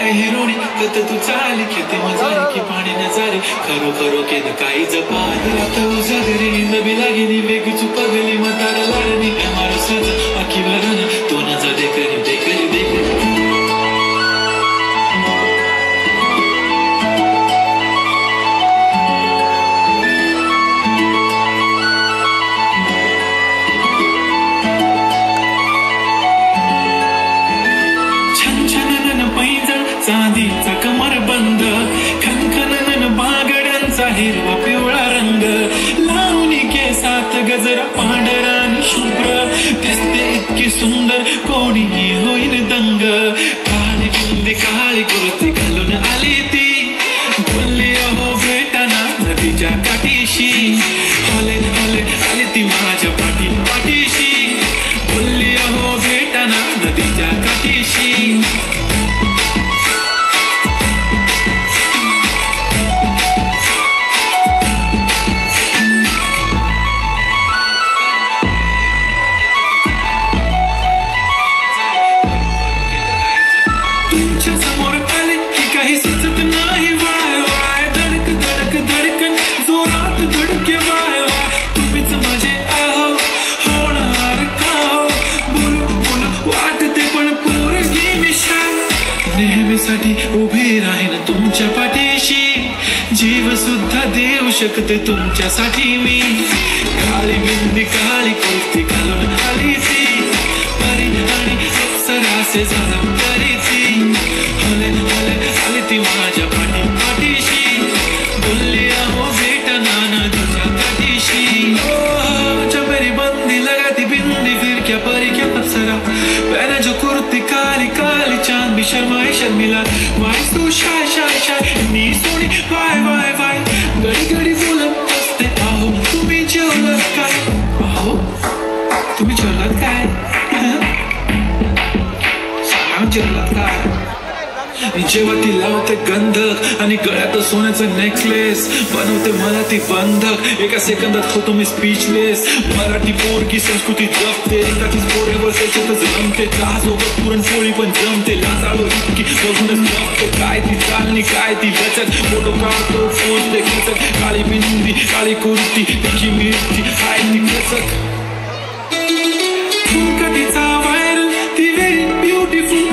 काय हिरोणी कत तू चाली खेते मजारी की पाणी नजारे खरो खरो केद काही जपाली आता उजागरी नींद भी लागेली वेग चुपगली मतारा लाडनी मारो सज आखी भरण तो न जा देखरी देखरी देखरी चांदीचा कमर बंद खनखनन बागड्यांचा हिरवा पिवळा रंग लावणी केसात गजरा पांढरा आणि शुभ्र दिसते इतकी सुंदर कोणीही होईल दंग काळी बिंदी काळी कुर्ती घालून आली ती बोलली अहो भेटाना नदीच्या काठीशी हले हले आली ती माझ्या पाठीशी बोलली अहो भेटाना नदीच्या काठीशी समोर आले की काही सुचत नाही वाय वाय धडक धडक धडकन जोरात धडके वाय वाय तुम्हीच माझे आहो होणार का बोलू बोलू वाटते पण पोरगी मिशाल नेहमीसाठी उभी राहीन तुमच्या पाठीशी जीव सुद्धा देऊ शकते तुमच्यासाठी मी काळी बिंदी काळी कुर्ती घालून आली ती परी आणि अप्सरासे झाला करीची हले हले आली ती माझ्या पाठीशी बोलली अहो भेटना नदीच्या काठीशी चमेरी बंदी लगाती बिंदी फिर क्या परी क्या अप्सरा पहना जो कुर्ती काली काली चांद भी शर्माए शर्मिला वाईस तू शाय शाय शाय नी सोनी वाय वाय वाय घडी घडी बोलत असते अहो तुम्ही जेवलात काय अहो तुम्ही जेवलात काय सांगा जेवलात काय जेव्हा ती लावते गंधक आणि गळ्यात सोन्याचं नेकलेस बनवते मला ती बंधक एका सेकंदात होतो मी स्पीचलेस मराठी पोरगी संस्कृती जपते एका तीच पोरेवर त्याच्यातच रमते चहासोबत पुरणपोळी पण जमते लाजाळू इतकी बघूनच जमते काय ती चालणी काय ती लचक फोटो काढतो पोचते खचक काळी बिंदी काळी कुर्ती तिची मिरची काय ती कसक तिचा व्हायरल ती व्हेरी ब्युटिफुल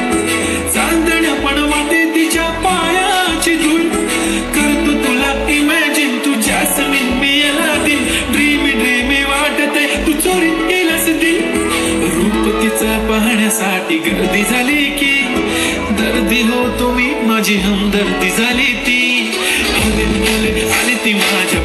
चांदण्या पण वाटे तिच्या पायाची धूळ करतो तुला इमॅजिन तू जॅस्मिन मी अलादीन ड्रीमी ड्रीमी वाटते तू चोरी केलास दिन रूप तिचा पाहण्यासाठी गर्दी झाली की दर्दी हो तुम्ही माझी हमदर्दी झाली ती हले हले आली ती माझ्या